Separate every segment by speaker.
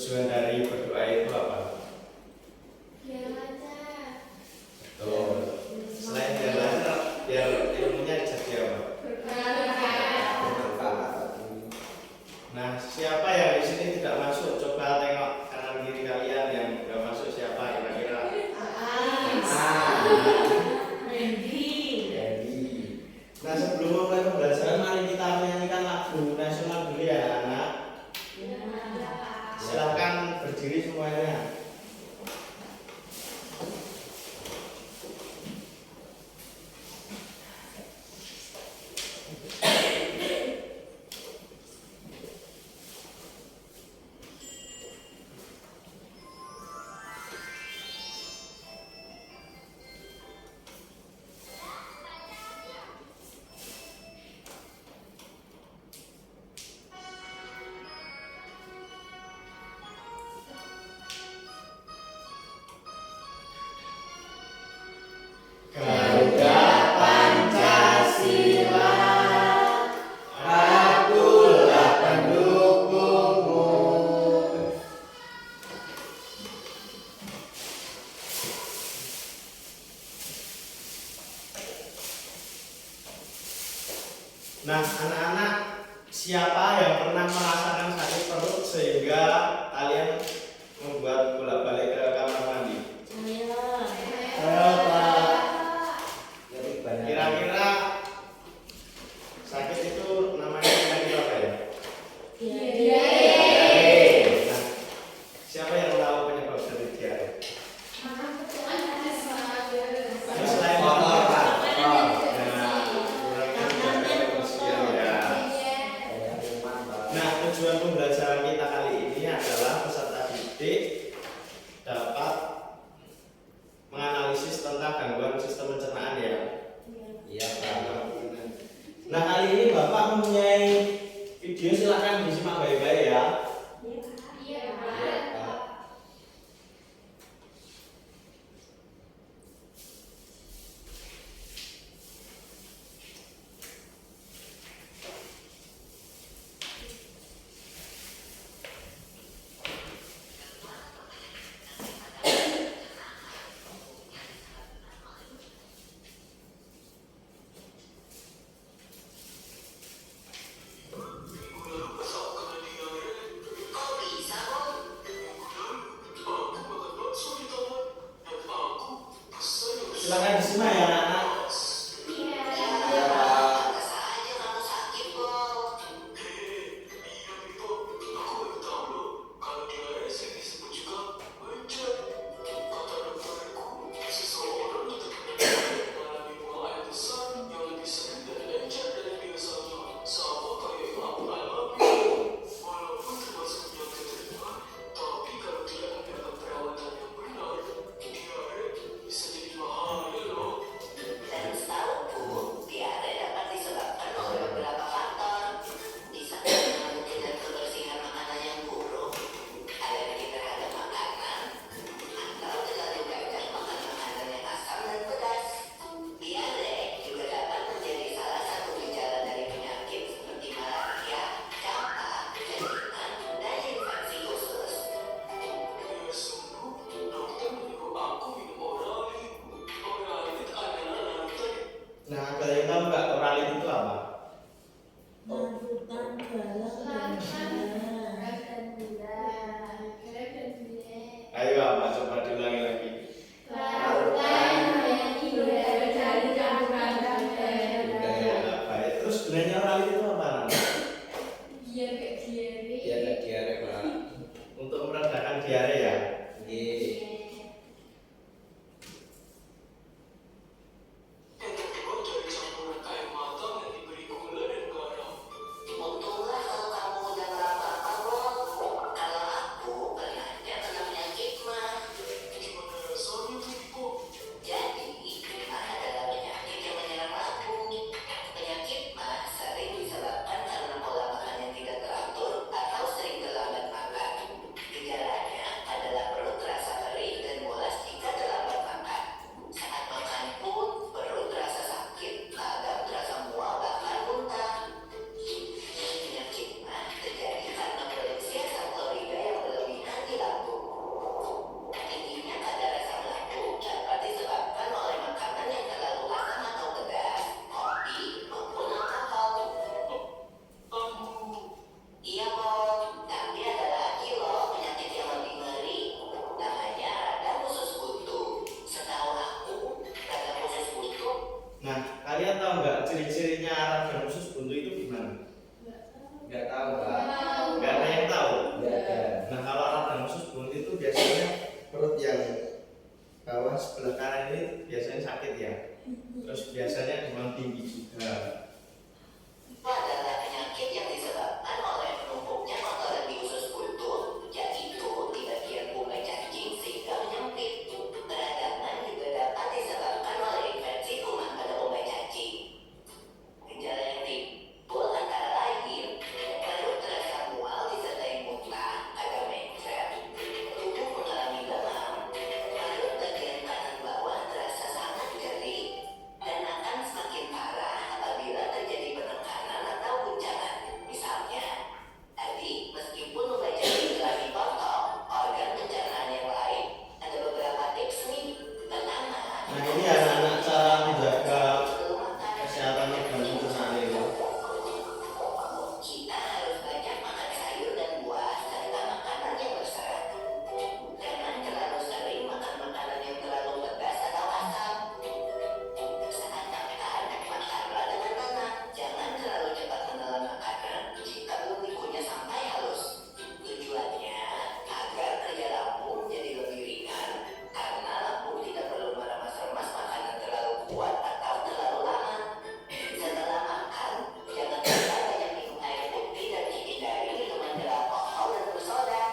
Speaker 1: Tujuan dari berdoa itu apa? Betul. Selain biar lancar, biar ilmunya jadi apa? Nah, siapa yang di sini tidak masuk? Coba tengok kanan kiri kalian yang tidak masuk siapa kira-kira? Nah, sebelum memulai pembelajaran, mari kita menyanyikan lagu nasional dulu ya, anak. Silakan berdiri semuanya. Garuda Pancasila, akulah pendukungmu. Nah, anak-anak, siapa yang pernah merasakan sakit perut sehingga kalian membuat bolak-balik ke kamar mandi? Kira-kira sakit itu namanya penyakit apa ya? Diare. Nah, siapa yang tahu penyebab dari diare? Selain kotor, Pak. Nah, tujuan pembelajaran kita kali ini adalah peserta didik dapat menganalisis tentang gangguan sistem pencernaan ya. Iya, Pak. Nah, kali ini Bapak mempunyai video, silakan disimak baik-baik ya. Iya, Pak. Silakan disimak ya anak-anak. Nah, kalian tahu nggak oralit itu apa? Ayo apa? Coba diulangi lagi. Baik. Terus gunanya oralit itu apa? Biar nggak diare, Pak. Untuk meredakan diare ya. sebelah kanan ini biasanya sakit ya. Terus biasanya demam tinggi juga.
Speaker 2: Adalah penyakit yang disebabkan oleh menumpuknya kotoran di usus buntu, yaitu di bagian bunga cacing sehingga menyempit. Peradangan juga dapat disebabkan oleh infeksi kuman pada bunga cacing. Gejala yang timbul antara lain perut terasa mual disertai muntah, agak mencret, tubuh mengalami demam, perut bagian kanan bawah terasa sangat nyeri, dan akan semakin parah apabila terjadi penekanan atau guncangan. Misalnya, tadi meskipun lumba cacing telah dipotong organ pencernaan yang lain, ada beberapa tips nih. Pertama,
Speaker 1: Nah ini anak-anak cara menjaga kesehatan organ pencernaan itu.
Speaker 2: kita harus banyak makan sayur dan buah serta makanan yang berserat. Jangan terlalu sering makan makanan yang terlalu pedas atau asam. Saat makan, makanlah dengan tenang. Jangan terlalu cepat menelan makanan jika belum dikunyah sampai halus. Tujuannya agar kerja lambung jadi lebih ringan, karena lambung tidak perlu meremas-remas makanan terlalu kuat atau terlalu lama. Setelah makan, jangan lupa banyak minum air putih dan hindari minuman beralkohol dan bersoda.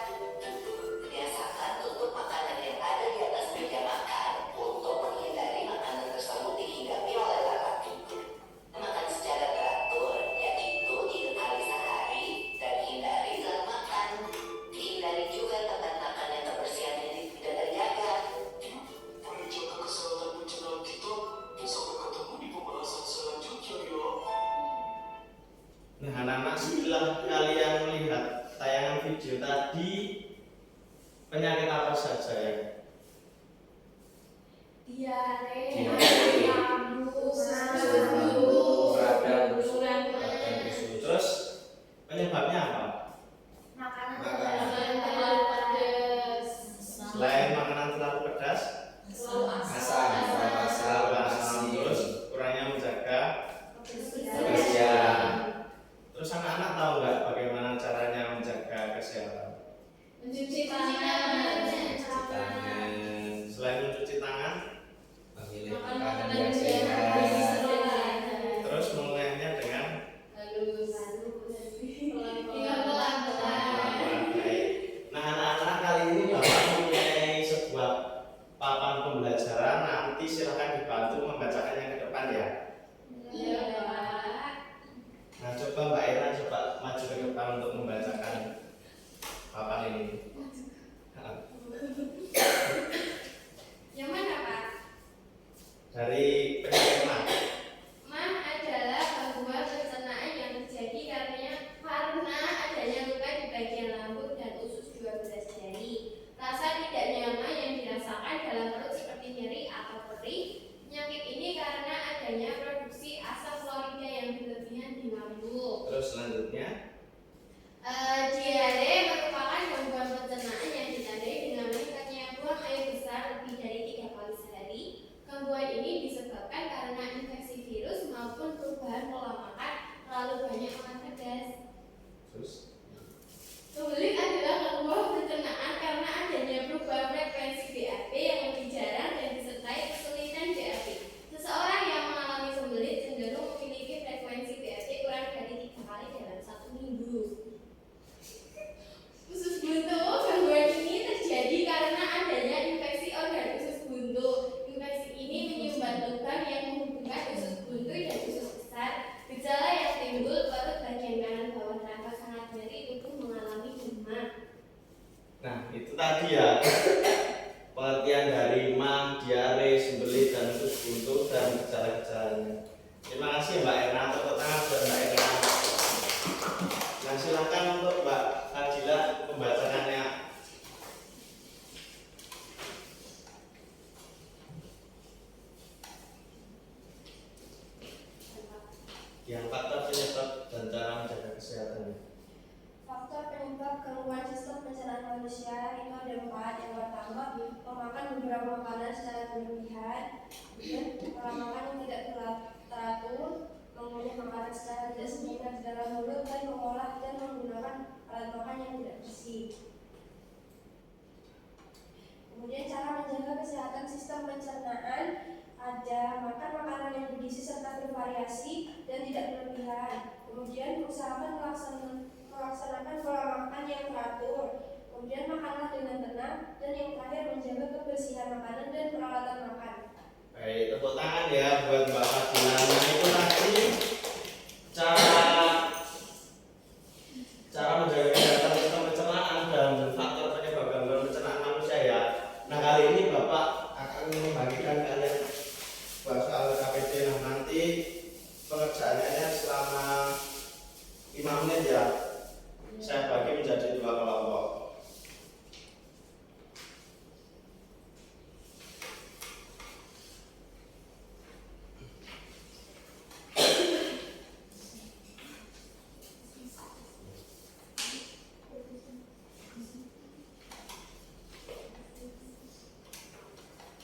Speaker 2: Biasakan tutup makanan yang ada di atas meja makan untuk menghindari makanan tersebut dihinggapi oleh lalat. Makan secara teratur, yaitu 3 kali sehari, dan hindari setelah makan. Hindari juga tempat makan yang kebersihannya tidak terjaga.
Speaker 3: Menjaga kesehatan pencernaan kita. Sampai ketemu di pembahasan selanjutnya ya.
Speaker 1: Nah anak-anak setelah kalian melihat tayangan video tadi, penyakit apa saja ya?
Speaker 4: Diare,
Speaker 1: Diare,
Speaker 4: lambung,
Speaker 1: radang,
Speaker 4: usus,
Speaker 1: radang tisu. Terus penyebabnya apa?
Speaker 4: makanan
Speaker 5: Makanan.
Speaker 4: terlalu pedas,
Speaker 1: Selain makanan terlalu pedas,
Speaker 4: terlalu
Speaker 5: Asam, terlalu asam.
Speaker 1: terlalu asam, terus kurangnya menjaga
Speaker 4: kebersihan.
Speaker 1: kebersihan. Terus anak-anak tahu nggak bagaimana caranya menjaga kesehatan?
Speaker 4: Mencuci tangan,
Speaker 5: Tangan,
Speaker 1: Selain mencuci tangan,
Speaker 5: memilih
Speaker 4: makan
Speaker 5: makanan
Speaker 4: makanan
Speaker 5: yang
Speaker 4: yang
Speaker 5: sehat.
Speaker 1: terus mengunyahnya dengan
Speaker 4: halus, dengan pelan-pelan.
Speaker 1: baik. Nah anak-anak kali ini Bapak mempunyai sebuah papan pembelajaran. Nanti silakan dibantu membacakannya ke depan ya.
Speaker 4: Iya, Pak.
Speaker 1: Nah coba Mbak Ira coba maju ke depan untuk membacakan papan ini.
Speaker 4: Yang mana, Pak?
Speaker 1: Dari penyakit mah.
Speaker 4: Mah adalah gangguan pencernaan yang terjadi karena adanya luka di bagian lambung dan usus 12 jari. Rasa tidak nyaman yang dirasakan dalam perut seperti nyeri atau perih. Penyakit ini karena adanya produksi asam klorida yang berlebihan di lambung.
Speaker 1: Terus selanjutnya
Speaker 4: Diare merupakan gangguan pencernaan yang ditandai dengan meningkatnya buang air besar lebih dari 3 kali sehari. Gangguan ini disebabkan karena infeksi virus maupun perubahan pola makan, terlalu banyak makan pedas.
Speaker 1: terus
Speaker 4: Kebelik adalah gangguan pencernaan karena adanya perubahan frekuensi BAP yang lebih jarang dan disertai kesulitan BAP. Seseorang yang mengalami sembelit cenderung memiliki frekuensi BAP kurang dari 3 kali dalam 1 minggu. Usus buntu, gangguan ini terjadi karena adanya infeksi organ usus buntu. Infeksi ini menyumbat lubang yang menghubungkan usus buntu dan usus besar. Gejala yang timbul perut bagian kanan bawah terasa sangat nyeri, tubuh mengalami demam.
Speaker 1: nah itu tadi ya pengertian dari mah, diare, sembelit, dan usus buntu dan gejala-gejalanya. Terima kasih Mbak Erna, tepuk tangan buat Mbak Erna. Nah silakan untuk Mbak Adila membacakannya. Yang faktor penyebab dan cara menjaga kesehatannya.
Speaker 6: Faktor penyebab gangguan sistem pencernaan manusia itu ada 4. Yang pertama, memakan beberapa makanan secara berlebihan, pola makan yang tidak teratur, mengunyah makanan secara tidak sempurna di dalam mulut, dan mengolah dan menggunakan alat makan yang tidak bersih. Kemudian cara menjaga kesehatan sistem pencernaan usahakan melaksanakan pola makan yang teratur. Kemudian makanlah dengan tenang, dan yang terakhir menjaga kebersihan makanan dan peralatan makan.
Speaker 1: Baik, tepuk tangan ya buat Mbak Fadila. Nah, itu tadi cara menjaga kesehatan sistem pencernaan dan faktor penyebab gangguan pencernaan manusia ya. Nah, kali ini Bapak akan membagikan kalian buat soal KPD. Nah, nanti pengerjaannya selama 5 menit ya. Saya bagi menjadi 2 kelompok.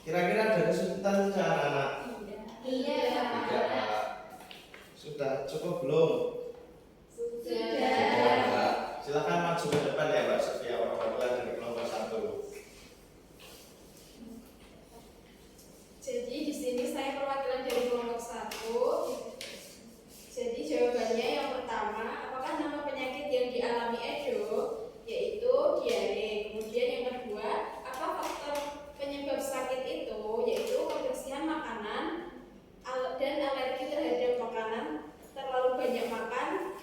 Speaker 1: Kira-kira ada kesulitan ke anak-anak?
Speaker 4: Iya.
Speaker 5: Tidak, Pak.
Speaker 1: Sudah cukup belum?
Speaker 5: Tidak.
Speaker 1: Silakan maju ke depan ya Mbak Sofia, perwakilan dari kelompok 1.
Speaker 7: Jadi di sini saya perwakilan dari kelompok 1. Jadi jawabannya yang pertama, apakah nama penyakit yang dialami Edo yaitu diare. Kemudian yang kedua, apa faktor penyebab sakit itu yaitu kebersihan makanan dan alergi terhadap makanan, terlalu banyak makan,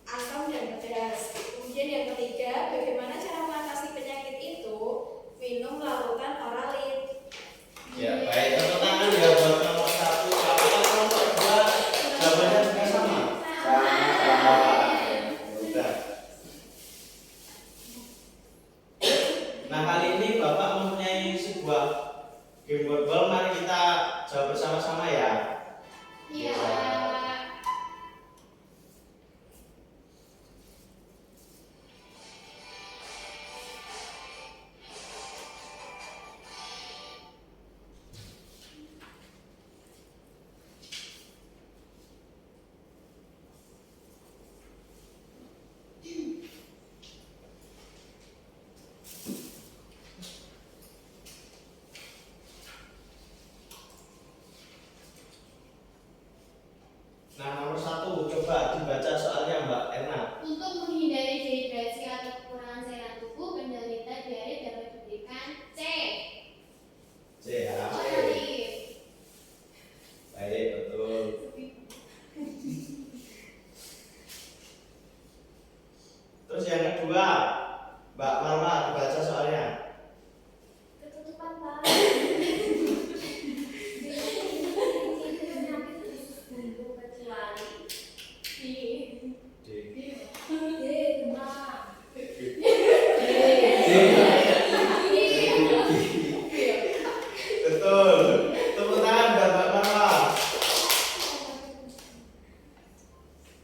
Speaker 7: asam dan pedas. Kemudian yang ketiga, bagaimana cara mengatasi penyakit itu? Minum larutan oralit.
Speaker 1: Ya, baik, tepuk tangan ya buat kelompok 1. Apakah kelompok 2 jawabannya juga sama? Sama. Udah. Nah, kali ini Bapak mempunyai sebuah game board. Mari kita jawab bersama-sama ya.
Speaker 4: Iya.
Speaker 1: Nah, nomor 1 coba dibaca soalnya Mbak Erna.
Speaker 4: Untuk menghindari dehidrasi atau kekurangan cairan tubuh, penderita diare dapat diberikan C.
Speaker 1: C ya.
Speaker 4: Oralit.
Speaker 1: Baik, betul. Terus yang kedua, Mbak Marwa dibaca soalnya.
Speaker 6: Ketutupan paru.
Speaker 1: Betul. Tepuk tangan buat Mbak Marwa.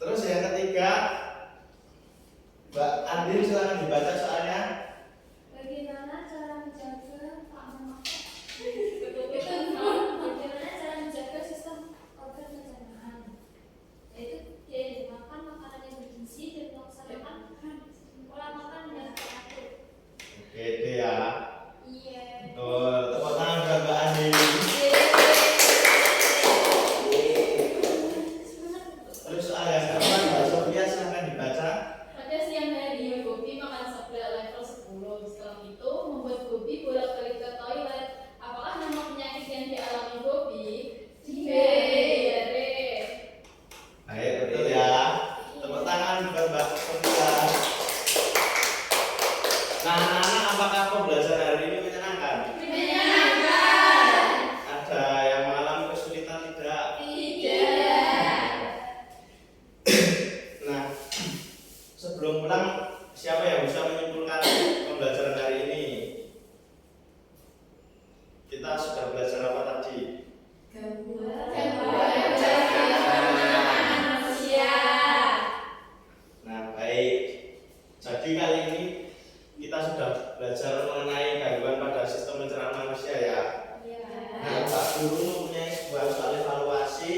Speaker 1: Terus yang ketiga, Mbak Andin silakan dibaca soalnya.
Speaker 6: Bagaimana cara menjaga bagaimana cara menjaga sistem organ pencernaan? Yaitu dia makan makanan yang bergizi dan melaksanakan pola makan yang teratur.
Speaker 1: Oke deh ya.
Speaker 6: Iya.
Speaker 1: Betul. Tepuk tangan buat Mbak Andin. Terus soal yang keempat, Mbak Sofia silakan dibaca.
Speaker 7: Pada siang hari, Gobi makan seblak level 10. Setelah itu, membuat Gobi bolak-balik ke toilet. Apakah nama penyakit yang dialami Gobi? Diare.
Speaker 1: Baik, betul ya. Tepuk tangan buat Mbak Sofia. Nah, anak-anak, apakah pembelajaran hari ini menyenangkan?
Speaker 4: Menyenangkan.
Speaker 1: Ada yang mengalami kesulitan tidak?
Speaker 4: Tidak.
Speaker 1: Nah, sebelum pulang, siapa yang bisa menyimpulkan pembelajaran hari ini? Kita sudah belajar apa tadi?
Speaker 4: Manusia.
Speaker 1: Nah, baik. Jadi kali ini kita sudah belajar mengenai gangguan pada sistem pencernaan manusia ya. Nah, Pak Guru mempunyai sebuah soal evaluasi.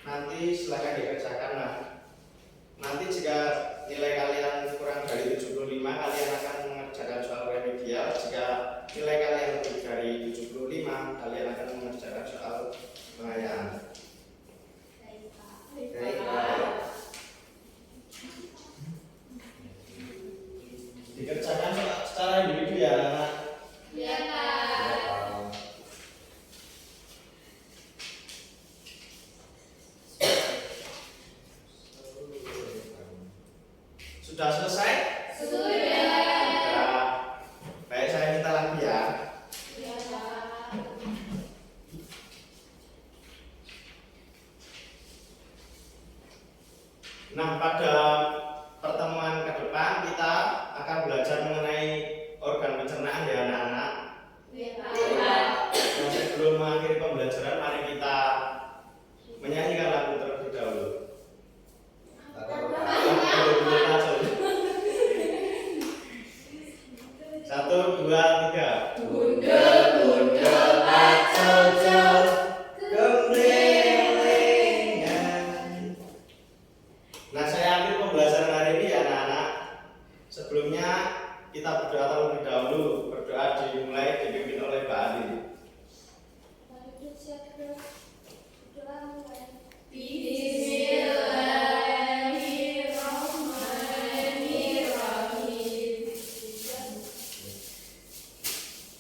Speaker 1: Nanti silakan dikerjakan. Nah, nanti jika nilai kalian kurang dari 75, kalian akan mengerjakan soal remedial. Jika nilai kalian lebih dari 75, kalian akan mengerjakan soal pengayaan. Baik, Pak. ya anak.
Speaker 4: Iya, Pak.
Speaker 1: Sudah selesai?
Speaker 4: Sudah.
Speaker 1: Sudah. Baik, saya minta lagi ya.
Speaker 4: Iya, Pak.
Speaker 1: Nah, pada pertemuan ke depan kita akan belajar mengenai organ pencernaan ya anak-anak.
Speaker 4: Iya, Pak.
Speaker 1: Nah, sebelum mengakhiri pembelajaran, mari kita menyanyikan lagu terlebih dahulu. Satu, dua, tiga. Bundel-bundel kacau-kacau kemlelengan. Nah, saya akhir pembelajaran hari ini ya anak-anak. Sebelumnya kita berdoa terlebih dahulu. Berdoa dimulai dipimpin oleh Pak Adi.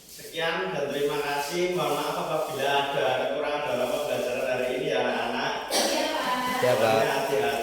Speaker 1: Sekian dan terima kasih. Mohon maaf apabila ada kekurangan dalam pembelajaran hari ini ya anak-anak.
Speaker 5: Ya, Pak.
Speaker 1: Hati-hati.